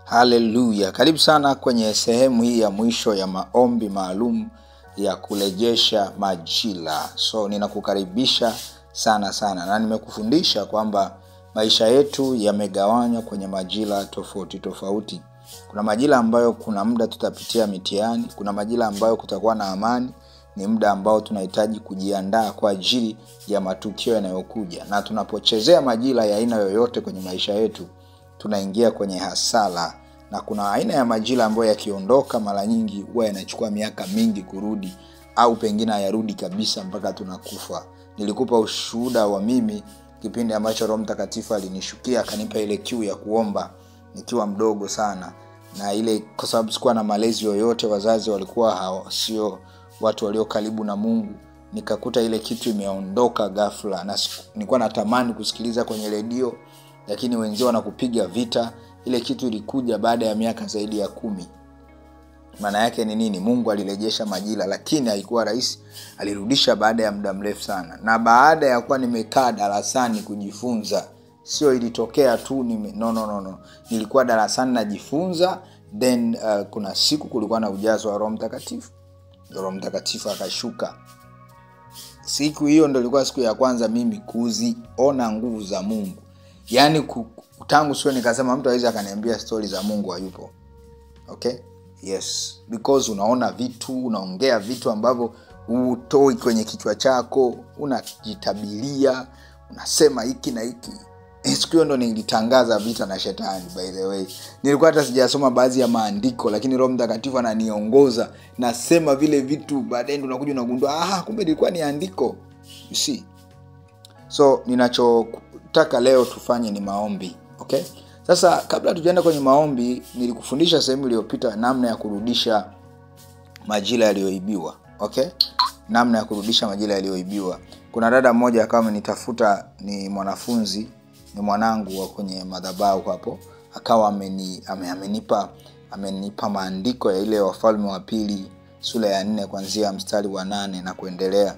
Haleluya. Karibu sana kwenye sehemu hii ya mwisho ya maombi maalum ya kurejesha majira. So ninakukaribisha sana na nimekufundisha kwamba maisha yetu yamegawanywa kwenye majira tofauti. Kuna majira ambayo kuna muda tutapitia mitihani, kuna majira ambayo kutakuwa na amani, ni muda ambao tunahitaji kujiandaa kwa ajili ya matukio yanayokuja. Na tunapochezea majira ya aina yoyote kwenye maisha yetu, tunaingia kwenye hasara. Na kuna aina ya majira ambayo yakiondoka mara nyingi huwa yanachukua miaka mingi kurudi, au pengine hayarudi kabisa mpaka tunakufa. Nilikupa ushuhuda wa mimi kipindi ambacho Roho Mtakatifu alinishukia akanipa ile kiu ya kuomba nikiwa mdogo sana, na ile kwa sababu sikuwa na malezi yoyote, wazazi walikuwa sio watu walio karibu na Mungu, nikakuta ile kitu imeondoka ghafla. Na nilikuwa natamani kusikiliza kwenye redio, lakini wenzao wanakupiga vita. Ile kitu ilikuja baada ya miaka zaidi ya 10. Maana yake ni nini? Mungu alirejesha majira, lakini haikuwa rahisi. Alirudisha baada ya muda mrefu sana. Na baada ya kuwa nimekaa darasani kujifunza, sio ilitokea tu no. Nilikuwa darasani najifunza, then kuna siku kulikuwa na ujazo wa Roho Mtakatifu. Roho Mtakatifu akashuka. Siku hiyo ndio ilikuwa siku ya kwanza mimi kuziona nguvu za Mungu. Yaani tangu sio nikasema mtu hawezi akaniambia stories za Mungu hayupo. Okay? Yes. Because unaona vitu, unaongea vitu ambavyo utoi kwenye kichwa chako, unajitabilia, unasema hiki na hiki. Siku hiyo ndo nilitangaza vita na shetani, by the way. Nilikuwa hata sijasoma baadhi ya maandiko, lakini Roho Mtakatifu ananiongoza, nasema vile vitu, baadaye ndo unakuja unagundua kumbe ilikuwa ni andiko. You see? So ninachotaka leo tufanye ni maombi. Okay? Sasa kabla tujaenda kwenye maombi, nilikufundisha sehemu iliyopita namna ya kurudisha majira yaliyoibiwa. Okay? Namna ya kurudisha majira yaliyoibiwa. Kuna dada mmoja akawa amenitafuta, ni mwanafunzi, ni mwanangu wa kwenye madhabahu hapo. Akawa amenipa maandiko ya ile Wafalme wa Pili sura ya 4 kuanzia mstari wa 8 na kuendelea,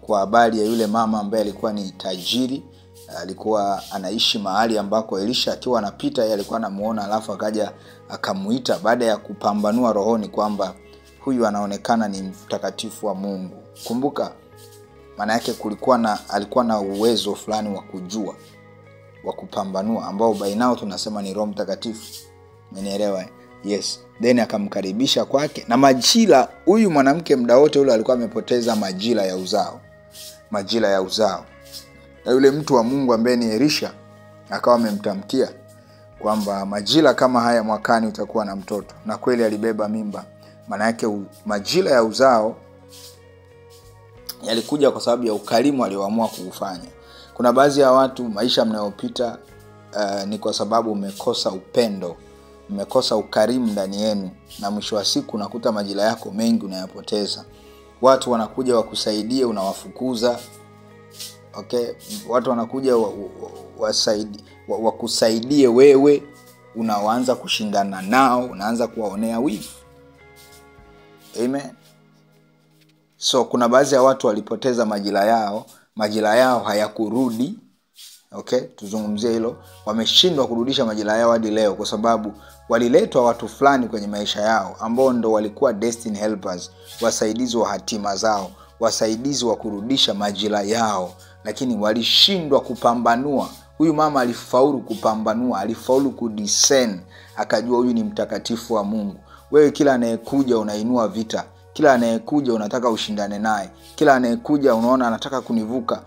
kwa habari ya yule mama ambaye alikuwa ni tajiri. Alikuwa anaishi mahali ambako Elisha akiwa anapita yeye alikuwa anamuona, alafu akaja akamuita baada ya kupambanua rohoni kwamba huyu anaonekana ni mtakatifu wa Mungu. Kumbuka maana yake alikuwa na uwezo fulani wa kujua, wa kupambanua, ambao bainao tunasema ni Roho Mtakatifu. Umenielewa? Yes. Then akamkaribisha kwake, na majira, huyu mwanamke muda wote ule alikuwa amepoteza majira ya uzao. Na yule mtu wa Mungu ambaye ni Elisha akawa amemtamkia kwamba majira kama haya mwakani utakuwa na mtoto, na kweli alibeba mimba. Maana yake majira ya uzao yalikuja kwa sababu ya ukarimu alioamua kuufanya. Kuna baadhi ya watu maisha mnayopita ni kwa sababu umekosa upendo, umekosa ukarimu ndani yenu, na mwisho wa siku unakuta majira yako mengi unayapoteza. Watu wanakuja wakusaidie, unawafukuza. Okay? Watu wanakuja wakusaidie wewe, unaanza kushindana nao, unaanza kuwaonea wivu. Amen. So kuna baadhi ya watu walipoteza majira yao hayakurudi. Okay? Tuzungumzie hilo. Wameshindwa kurudisha majira yao hadi leo kwa sababu waliletwa watu fulani kwenye maisha yao ambao ndo walikuwa destiny helpers, wasaidizi wa hatima zao, wasaidizi wa kurudisha majira yao, lakini walishindwa kupambanua. Huyu mama alifaulu kupambanua, alifaulu kudiscern, akajua huyu ni mtakatifu wa Mungu. Wewe kila anayekuja unainua vita, kila anayekuja unataka ushindane naye, kila anayekuja unaona anataka kunivuka.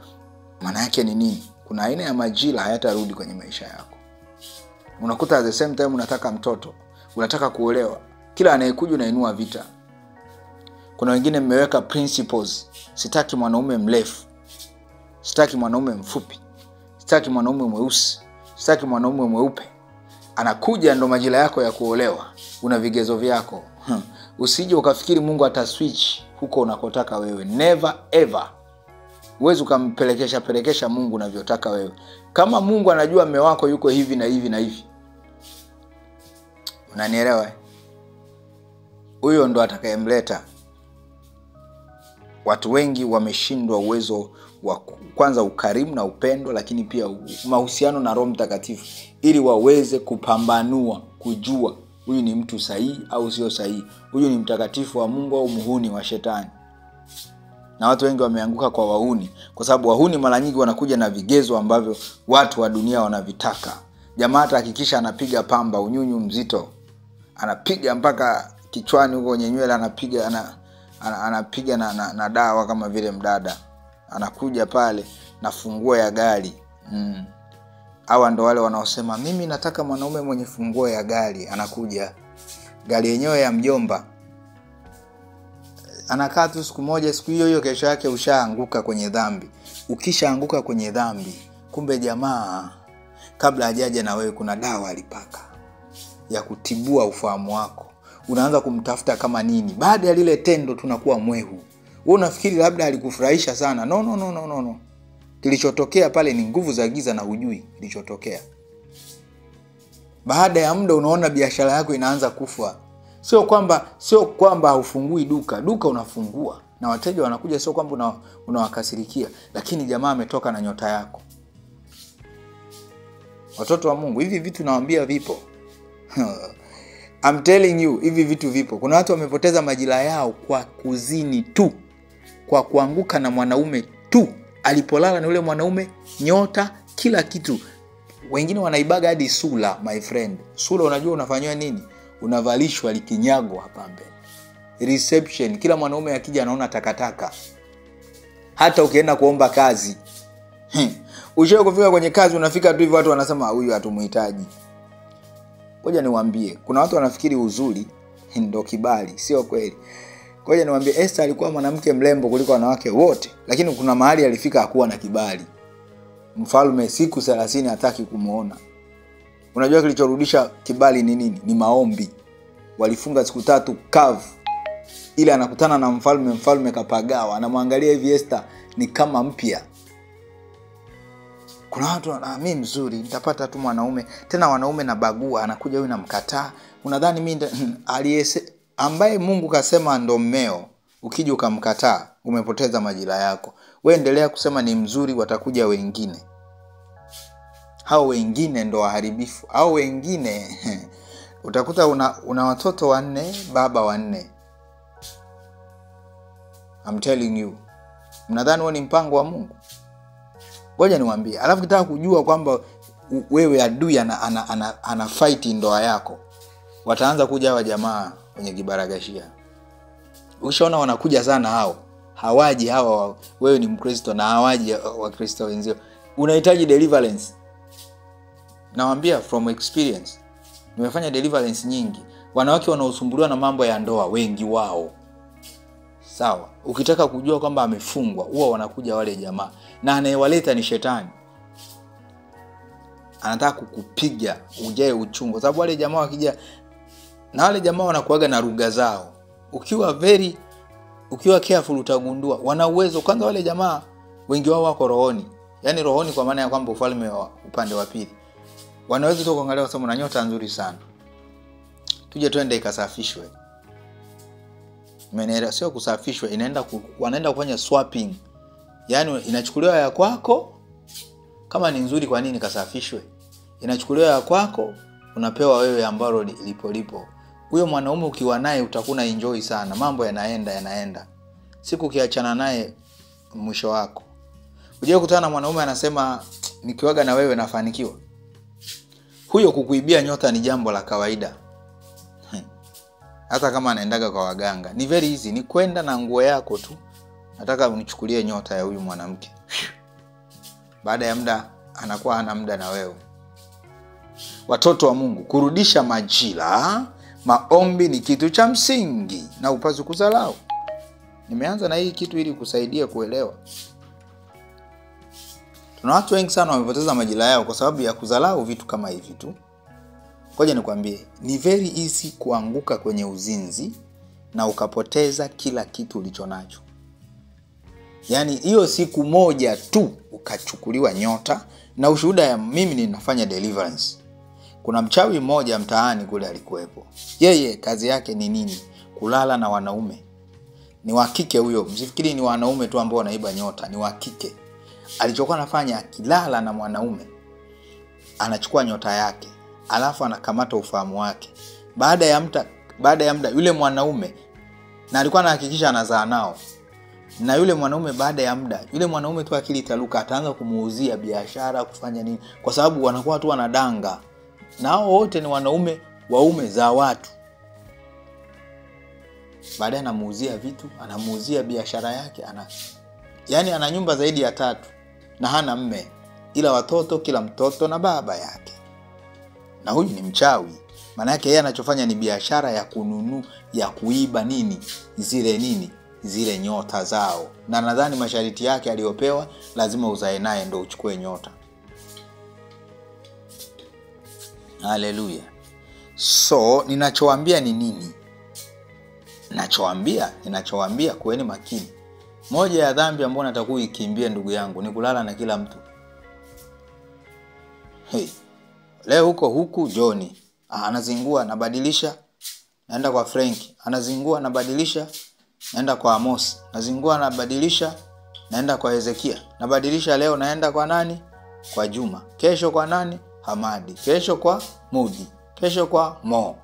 Maana yake ni nini? Kuna aina ya majira hayatarudi kwenye maisha yako. Unakuta at the same time unataka mtoto, unataka kuolewa, kila anayekuja unainua vita. Kuna wengine mmeweka principles, sitaki mwanaume mrefu, sitaki mwanaume mfupi, sitaki mwanaume mweusi, sitaki mwanaume mweupe. Anakuja ndo majira yako ya kuolewa, una vigezo vyako. Usije ukafikiri Mungu ataswitch huko unakotaka wewe. Never ever. Uwezi ukampelekesha Mungu unavyotaka wewe. Kama Mungu anajua mume wako yuko hivi na hivi na hivi, unanielewa? Huyo ndo atakayemleta. Watu wengi wameshindwa uwezo wa kwanza ukarimu na upendo, lakini pia mahusiano na Roho Mtakatifu, ili waweze kupambanua, kujua huyu ni mtu sahihi au sio sahihi, huyu ni mtakatifu wa Mungu au muhuni wa shetani. Na watu wengi wameanguka kwa wahuni, kwa sababu wahuni mara nyingi wanakuja na vigezo ambavyo watu wa dunia wanavitaka. Jamaa atahakikisha anapiga pamba unyunyu mzito, anapiga mpaka kichwani huko kwenye nywele, anapiga na dawa kama vile mdada. Anakuja pale na funguo ya gari. Hawa ndo wale wanaosema mimi nataka mwanaume mwenye funguo ya gari. Anakuja gari yenyewe ya mjomba. Anakaa tu siku moja, siku hiyo kesho yake ushaanguka kwenye dhambi. Ukishaanguka kwenye dhambi, kumbe jamaa kabla hajaja na wewe kuna dawa alipaka ya kutibua ufahamu wako. Unaanza kumtafuta kama nini. Baada ya lile tendo tunakuwa mwehu. Wewe unafikiri labda alikufurahisha sana. No. Kilichotokea pale ni nguvu za giza na hujui kilichotokea. Baada ya muda unaona biashara yako inaanza kufa. Sio kwamba hufungui duka unafungua na wateja wanakuja, sio kwamba unawakasirikia, lakini jamaa ametoka na nyota yako. Watoto wa Mungu, hivi vitu nawaambia vipo. I'm telling you, hivi vitu vipo. Kuna watu wamepoteza majira yao kwa kuzini tu, kwa kuanguka na mwanaume tu. Alipolala na yule mwanaume, nyota, kila kitu. Wengine wanaibaga hadi sura, my friend. Sura unajua unafanywa nini? Unavalishwa likinyago hapa mbele. Reception, kila mwanaume akija anaona takataka. Hata ukienda kuomba kazi. Ushawahi kufika kwenye kazi, unafika tu hivi watu wanasema huyu hatumuhitaji. Ngoja niwaambie, kuna watu wanafikiri uzuri ndio kibali, sio kweli. Ngoja niwaambie, Esther alikuwa mwanamke mrembo kuliko wanawake wote, lakini kuna mahali alifika hakuwa na kibali. Mfalme siku 30 hataki kumuona. Unajua kilichorudisha kibali ni nini? Ni maombi. Walifunga siku 3 kavu. Ile anakutana na mfalme kapagawa, anamwangalia hivi Esther ni kama mpya. Kuna watu mimi mzuri, nitapata tu mwanaume, tena wanaume na bagua, anakuja huyu namkataa. Unadhani mimi ambaye Mungu kasema ndo mmeo, ukija ukamkataa, umepoteza majira yako. Wewe endelea kusema ni mzuri, watakuja wengine. Hao wengine ndo waharibifu. Hao wengine utakuta una watoto 4, baba 4. I'm telling you. Mnadhani huo ni mpango wa Mungu? Ngoja niwaambie. Alafu kitaka kujua kwamba wewe adui ana fight ndoa yako, wataanza kuja hawa jamaa kwenye kibaragashia. Ukishaona wanakuja sana hao, hawaji hawa wewe ni Mkristo na hawaji wa Kristo wenzio. Unahitaji deliverance. Nawaambia from experience. Nimefanya deliverance nyingi. Wanawake wanaosumbuliwa na mambo ya ndoa wengi wao. Sawa. Ukitaka kujua kwamba amefungwa, huwa wanakuja wale jamaa. Na anayewaleta ni shetani. Anataka kukupiga ujae uchungu. Kwa sababu wale jamaa wakija, na wale jamaa wanakuaga na lugha zao. Ukiwa careful utagundua wana uwezo. Kwanza wale jamaa wengi wao wako rohoni. Yaani rohoni kwa maana ya kwamba ufalme wa upande wa pili. Wanaweza tu kuangalia wasema na nyota nzuri sana, tuje twende ikasafishwe. Menera sio kusafishwa, wanaenda kufanya swapping. Yaani inachukuliwa ya kwako, kama ni nzuri kwa nini kasafishwe? Inachukuliwa ya kwako, unapewa wewe ambalo lipo. Huyo mwanaume ukiwa naye utakuna enjoy sana, mambo yanaenda. Siku ukiachana naye mwisho wako. Unajua kukutana na mwanaume anasema nikiwaga na wewe nafanikiwa. Huyo kukuibia nyota ni jambo la kawaida. Hata kama anaendaga kwa waganga, ni very easy, ni kwenda na nguo yako tu. Nataka unichukulie nyota ya huyu mwanamke. Baada ya muda anakuwa hana muda na wewe. Watoto wa Mungu, kurudisha majira, maombi ni kitu cha msingi na upaswi kuzalau. Nimeanza na hii kitu ili kusaidia kuelewa. Tuna watu wengi sana wamepoteza majira yao kwa sababu ya kuzalau vitu kama hivi tu. Ngoja nikwambie, ni very easy kuanguka kwenye uzinzi na ukapoteza kila kitu ulichonacho. Yaani hiyo siku moja tu ukachukuliwa nyota. Na ushuhuda ya mimi ninafanya deliverance. Kuna mchawi mmoja mtaani kule alikuwepo. Yeye kazi yake ni nini? Kulala na wanaume. Ni wa kike huyo. Msifikiri ni wanaume tu ambao wanaiba nyota, ni wa kike. Alichokuwa anafanya, akilala na mwanaume, anachukua nyota yake, alafu anakamata ufahamu wake. baada ya muda yule mwanaume, na alikuwa anahakikisha anazaa nao, na yule mwanaume baada ya muda, yule mwanaume tu akili taluka ataanza kumuuzia biashara, kufanya nini, kwa sababu wanakuwa tu wanadanga, na hao wote ni wanaume waume za watu. Baadaye anamuuzia vitu, anamuuzia biashara yake, yani ana nyumba zaidi ya 3 na hana mme, ila watoto, kila mtoto na baba yake. Na huyu ni mchawi. Maana yake yeye anachofanya ni biashara ya ya kuiba zile nyota zao. Na nadhani masharti yake aliyopewa, lazima uzae naye ndio uchukue nyota. Haleluya. So ninachowaambia ni nini? Ninachowaambia kuweni makini. Moja ya dhambi ambayo natakuwa ikimbia ndugu yangu ni kulala na kila mtu. Leo huku Johnny anazingua, anabadilisha, naenda kwa Frank, anazingua, anabadilisha, naenda kwa Amos, anazingua, anabadilisha, naenda kwa Hezekia, nabadilisha, leo naenda kwa nani? Kwa Juma, kesho kwa nani? Hamadi, kesho kwa Mudi, kesho kwa Mo.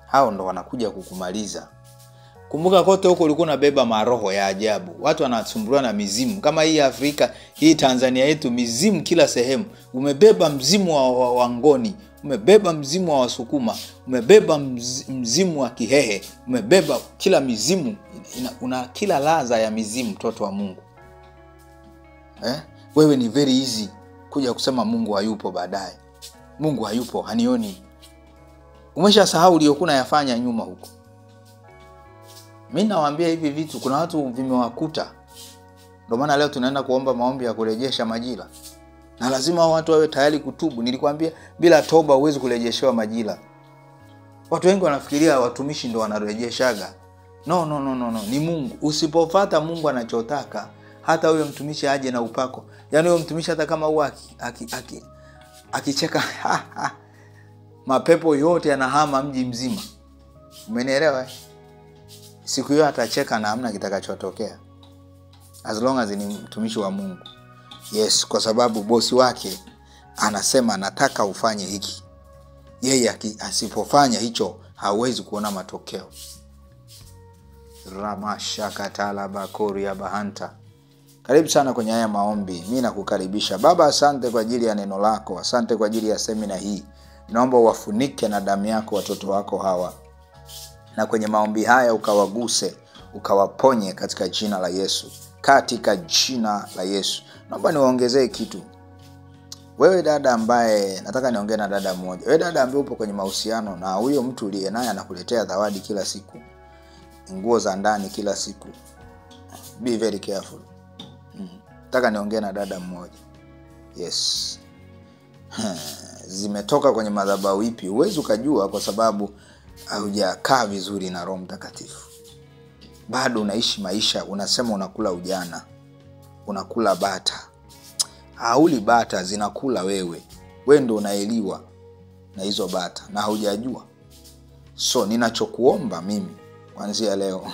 Hao ndo wanakuja kukumaliza. Kumbuka kote huko ulikuwa unabeba maroho ya ajabu. Watu wanasumbuliwa na mizimu. Kama hii Afrika, hii Tanzania yetu, mizimu kila sehemu. Umebeba mzimu wa Wangoni, umebeba mzimu wa Wasukuma, umebeba mzimu wa Kihehe, umebeba kila mizimu. Una kila ladha ya mizimu, mtoto wa Mungu. Wewe ni very easy kuja kusema Mungu hayupo baadaye. Mungu hayupo, hanioni. Umeshasahau uliyokuna yafanya nyuma huko. Mimi nawaambia hivi vitu, kuna watu vimewakuta. Ndio maana leo tunaenda kuomba maombi ya kurejesha majira. Na lazima watu wawe tayari kutubu. Nilikwambia bila toba huwezi kurejeshewa majira. Watu wengi wanafikiria watumishi ndio wanarejeshaga. No, ni Mungu. Usipofuata Mungu anachotaka, hata huyo mtumishi aje na upako. Yaani huyo mtumishi hata kama huwa akicheka mapepo yote yanahama mji mzima. Umenielewa? Siku hiyo atacheka na hamna kitakachotokea. As long as ni mtumishi wa Mungu. Yes, kwa sababu bosi wake anasema nataka ufanye hiki. Yeye asipofanya hicho hawezi kuona matokeo. Ramashaka talaba koria bahanta. Karibu sana kwenye haya maombi. Mimi nakukaribisha. Baba, asante kwa ajili ya neno lako. Asante kwa ajili ya semina hii. Naomba uwafunike na damu yako watoto wako hawa. Na kwenye maombi haya ukawaguse, ukawaponye katika jina la Yesu. Katika jina la Yesu. Naomba niwaongezee kitu. Wewe dada ambaye, nataka niongee na dada mmoja. Wewe dada ambaye upo kwenye mahusiano na huyo mtu uliye naye anakuletea zawadi kila siku, nguo za ndani kila siku. Be very careful. Nataka niongee na dada mmoja. Yes. Zimetoka kwenye madhabahu ipi? Huwezi ukajua kwa sababu haujakaa vizuri na Roho Mtakatifu. Bado unaishi maisha, unasema unakula ujana, unakula bata. Hauli bata, zinakula wewe. Wewe ndio unaeliwa na hizo bata na haujajua. So ninachokuomba mimi kuanzia leo,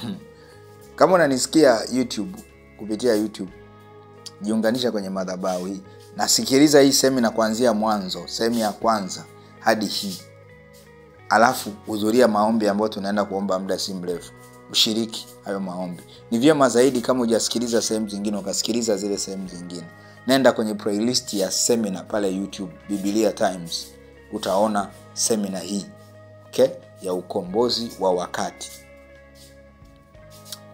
kama unanisikia kupitia YouTube, jiunganisha kwenye madhabahu hii. Nasikiliza hii semina kuanzia mwanzo, sehemu ya kwanza hadi hii. Alafu hudhuria maombi ambayo tunaenda kuomba muda si mrefu. Ushiriki hayo maombi. Ni vyema zaidi kama hujasikiliza sehemu zingine ukasikiliza zile sehemu zingine. Nenda kwenye playlist ya semina pale YouTube, Biblia Times. Utaona semina hii. Okay? Ya ukombozi wa wakati.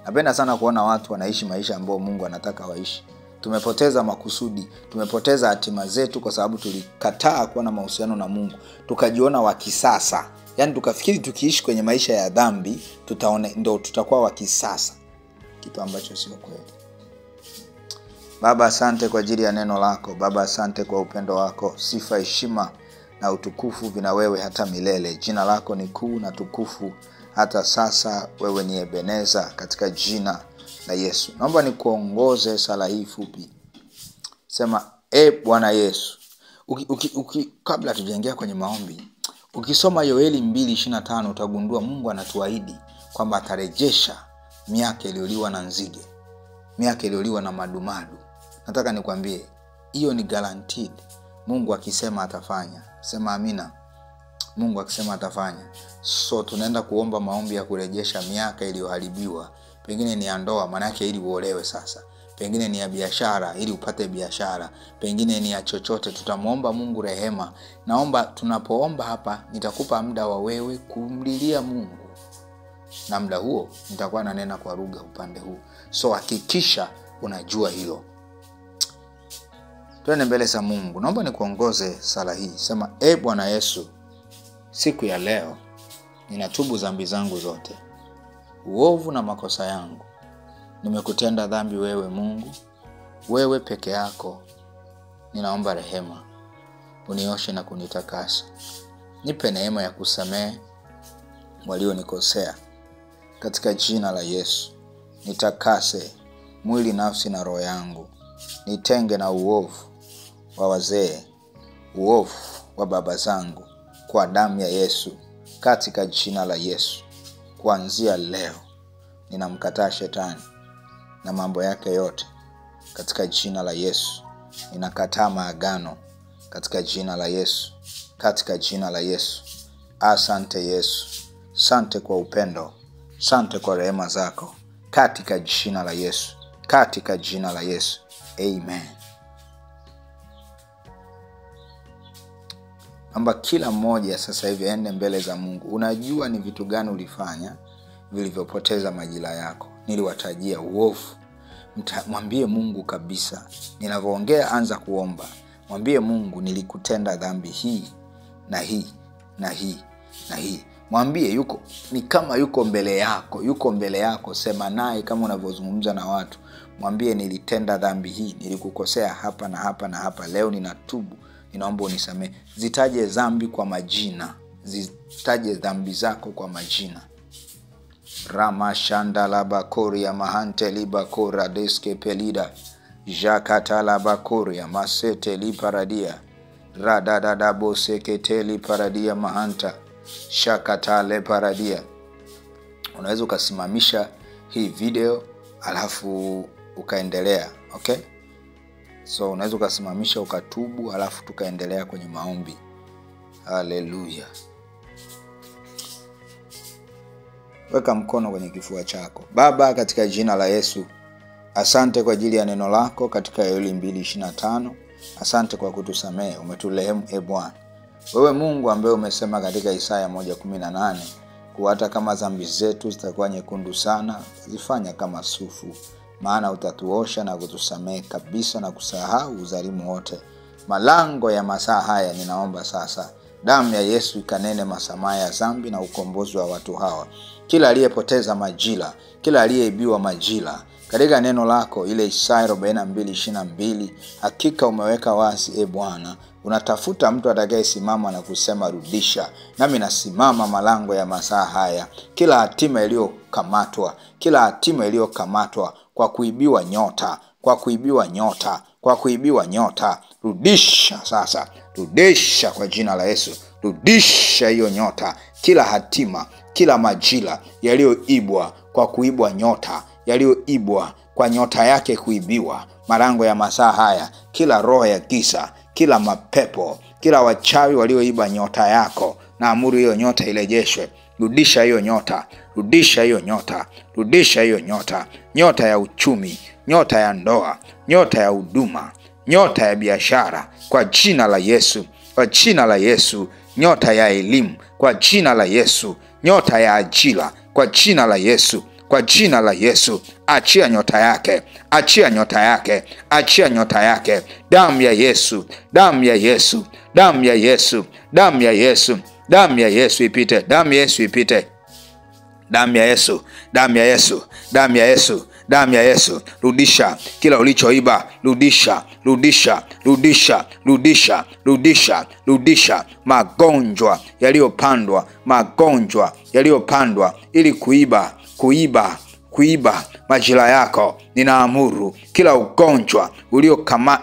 Napenda sana kuona watu wanaishi maisha ambayo Mungu anataka waishi. Tumepoteza makusudi, tumepoteza hatima zetu kwa sababu tulikataa kuwa na mahusiano na Mungu. Tukajiona wa kisasa. Yaani tukafikiri tukiishi kwenye maisha ya dhambi, ndio tutakuwa wa kisasa. Kitu ambacho sio kweli. Baba, asante kwa ajili ya neno lako. Baba, asante kwa upendo wako. Sifa, heshima na utukufu vina wewe hata milele. Jina lako ni kuu na tukufu hata sasa. Wewe ni Ebeneza, katika jina la Yesu. Naomba nikuongoze sala hii fupi. Sema, Bwana Yesu. Kabla tujaingia kwenye maombi, ukisoma Yoeli 2:25 utagundua Mungu anatuahidi kwamba atarejesha miaka iliyoliwa na nzige, miaka iliyoliwa na madumadu. Nataka nikwambie, hiyo ni guaranteed. Mungu akisema atafanya. Sema amina. Mungu akisema atafanya. So tunaenda kuomba maombi ya kurejesha miaka iliyoharibiwa. Pengine ni ya ndoa, maana yake ili uolewe sasa. Pengine ni ya biashara ili upate biashara. Pengine ni ya chochote. Tutamuomba Mungu rehema. Naomba tunapoomba hapa nitakupa muda wa wewe kumlilia Mungu. Na muda huo nitakuwa nanena kwa lugha upande huu. So hakikisha unajua hilo. Twende mbele za Mungu. Naomba nikuongoze sala hii. Sema, Bwana Yesu, siku ya leo ninatubu dhambi zangu zote, uovu na makosa yangu. Nimekutenda dhambi wewe Mungu, wewe peke yako. Ninaomba rehema, unioshe na kunitakasa. Nipe neema ya kusamehe walionikosea. Katika jina la Yesu, nitakase mwili, nafsi na roho yangu. Nitenge na uovu wa wazee, uovu wa baba zangu, kwa damu ya Yesu. Katika jina la Yesu, kuanzia leo ninamkataa shetani na mambo yake yote. Katika jina la Yesu, ninakataa maagano. Katika jina la Yesu, katika jina la Yesu. Asante Yesu, asante kwa upendo, asante kwa rehema zako. Katika jina la Yesu, katika jina la Yesu. Amen. Amba kila mmoja sasa hivi aende mbele za Mungu. Unajua ni vitu gani ulifanya vilivyopoteza majira yako. Niliwatajia uovu. Mwambie Mungu kabisa. Ninavyoongea anza kuomba. Mwambie Mungu, nilikutenda dhambi hii na hii na hii na hii. Mwambie ni kama yuko mbele yako. Yuko mbele yako, sema naye kama unavyozungumza na watu. Mwambie, nilitenda dhambi hii, nilikukosea hapa na hapa na hapa. Leo ninatubu. Ninaomba unisamehe. Zitaje dhambi kwa majina. Zitaje dhambi zako kwa majina. Rama shanda la bakori ya mahante libakora deske pelida. Jakata la bakori ya masete liparadia. Radadada bosekete liparadia mahanta. Shakata le paradia. Unaweza ukasimamisha hii video alafu ukaendelea. Okay? So unaweza ukasimamisha ukatubu alafu tukaendelea kwenye maombi. Haleluya. Weka mkono kwenye kifua chako. Baba, katika jina la Yesu, asante kwa ajili ya neno lako katika Yoeli 2:25. Asante kwa kutusamehe, umetulehemu Bwana. Wewe Mungu ambaye umesema katika Isaya 1:18 kuwa hata kama dhambi zetu zitakuwa nyekundu sana, zifanya kama sufu, maana utatuosha na kutusamehe kabisa na kusahau udhalimu wote. Malango ya masaa haya ninaomba sasa, damu ya Yesu ikanene masamaha ya dhambi na ukombozi wa watu hawa. Kila aliyepoteza majira, kila aliyeibiwa majira, katika neno lako ile Isaya 42:22, hakika umeweka wazi Bwana, unatafuta mtu atakayesimama na kusema rudisha. Nami nasimama malango ya masaa haya. Kila hatima iliyokamatwa, kila hatima iliyokamatwa kwa kuibiwa nyota, kwa kuibiwa nyota, kwa kuibiwa nyota, rudisha sasa. Rudisha kwa jina la Yesu. Rudisha hiyo nyota. Kila hatima, kila majira yaliyoibwa kwa kuibwa nyota, yaliyoibwa kwa nyota yake kuibiwa, malango ya masaa haya, kila roho ya giza, kila mapepo, kila wachawi walioiba nyota yako, na amuru hiyo nyota irejeshwe. Rudisha hiyo nyota, rudisha hiyo nyota, rudisha hiyo nyota. Nyota ya uchumi, nyota ya ndoa, nyota ya huduma, nyota ya biashara kwa jina la Yesu, kwa jina la Yesu. Nyota ya elimu kwa jina la Yesu, nyota ya ajira kwa jina la Yesu, kwa jina la Yesu. Achia nyota yake, achia nyota yake, achia nyota yake. Damu ya Yesu, damu ya Yesu, damu ya Yesu, damu ya Yesu, damu ya Yesu ipite, damu ya Yesu ipite. Damu ya Yesu, damu ya Yesu, damu ya Yesu, damu ya Yesu. Rudisha kila ulichoiba, rudisha, rudisha, rudisha, rudisha, rudisha, rudisha. Magonjwa yaliyopandwa, magonjwa yaliyopandwa ili kuiba majira yako, ninaamuru kila ugonjwa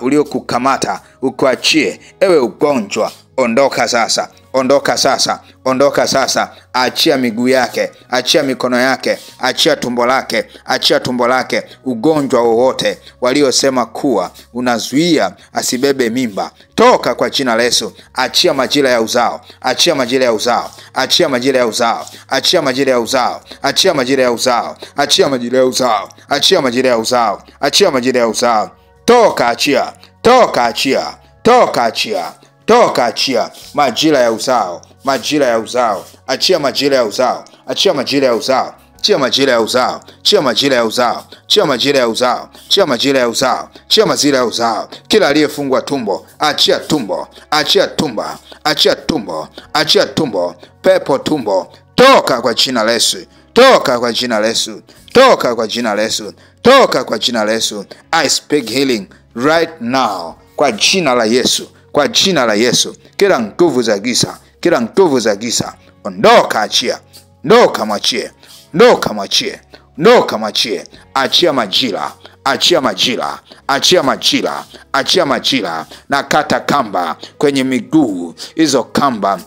uliokukamata ukuachie. Ewe ugonjwa, ondoka sasa, ondoka sasa, ondoka sasa. Achia miguu yake, achia mikono yake, achia tumbo lake, achia tumbo lake. Ugonjwa wowote waliosema kuwa unazuia asibebe mimba, toka kwa jina la Yesu. Achia majira ya uzao, achia majira ya uzao, achia majira ya uzao, achia majira ya uzao, achia majira ya uzao, achia majira ya uzao, achia majira ya uzao, achia majira ya uzao. Toka, achia, toka, achia, toka, achia, toka, achia majira ya uzao, majira ya uzao. Achia majira ya uzao, achia majira ya uzao, chia majira ya uzao, chia majira ya uzao, chia majira ya uzao, chia majira ya uzao, chia majira ya uzao. Kila aliyefungwa tumbo, achia tumbo, achia tumbo, achia tumbo, achia tumbo. Pepo tumbo, toka kwa jina la Yesu, toka kwa jina la Yesu, toka kwa jina la Yesu, toka kwa jina la Yesu. I speak healing right now kwa jina la Yesu, kwa jina la Yesu. Kila nguvu za giza, kila nguvu za giza, ondoka, achia, ondoka, mwachie, ondoka, mwachie, ondoka, mwachie. Achia majira, achia majira, achia majira, achia majira. Na kata kamba kwenye miguu, hizo kamba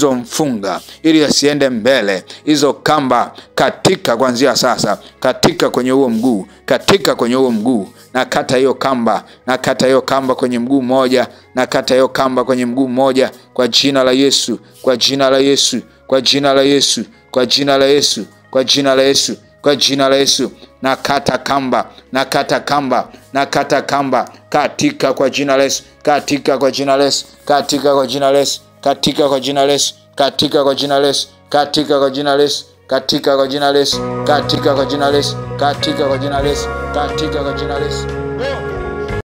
zilizomfunga ili asiende mbele, hizo kamba katika kuanzia sasa, katika kwenye huo mguu, katika kwenye huo mguu. Na kata hiyo kamba, na kata hiyo kamba kwenye mguu mmoja, na kata hiyo kamba kwenye mguu mmoja kwa jina la Yesu, kwa jina la Yesu, kwa jina la Yesu, kwa jina la Yesu, kwa jina la Yesu, kwa jina la Yesu. Na kata kamba, na kata kamba, na kata kamba katika kwa jina la Yesu, katika kwa jina la Yesu, katika kwa jina la Yesu, katika kwa jina la Yesu, katika kwa jina la Yesu, katika kwa jina la Yesu, katika kwa jina la Yesu, katika kwa jina la Yesu, katika kwa jina la Yesu, katika kwa jina la Yesu.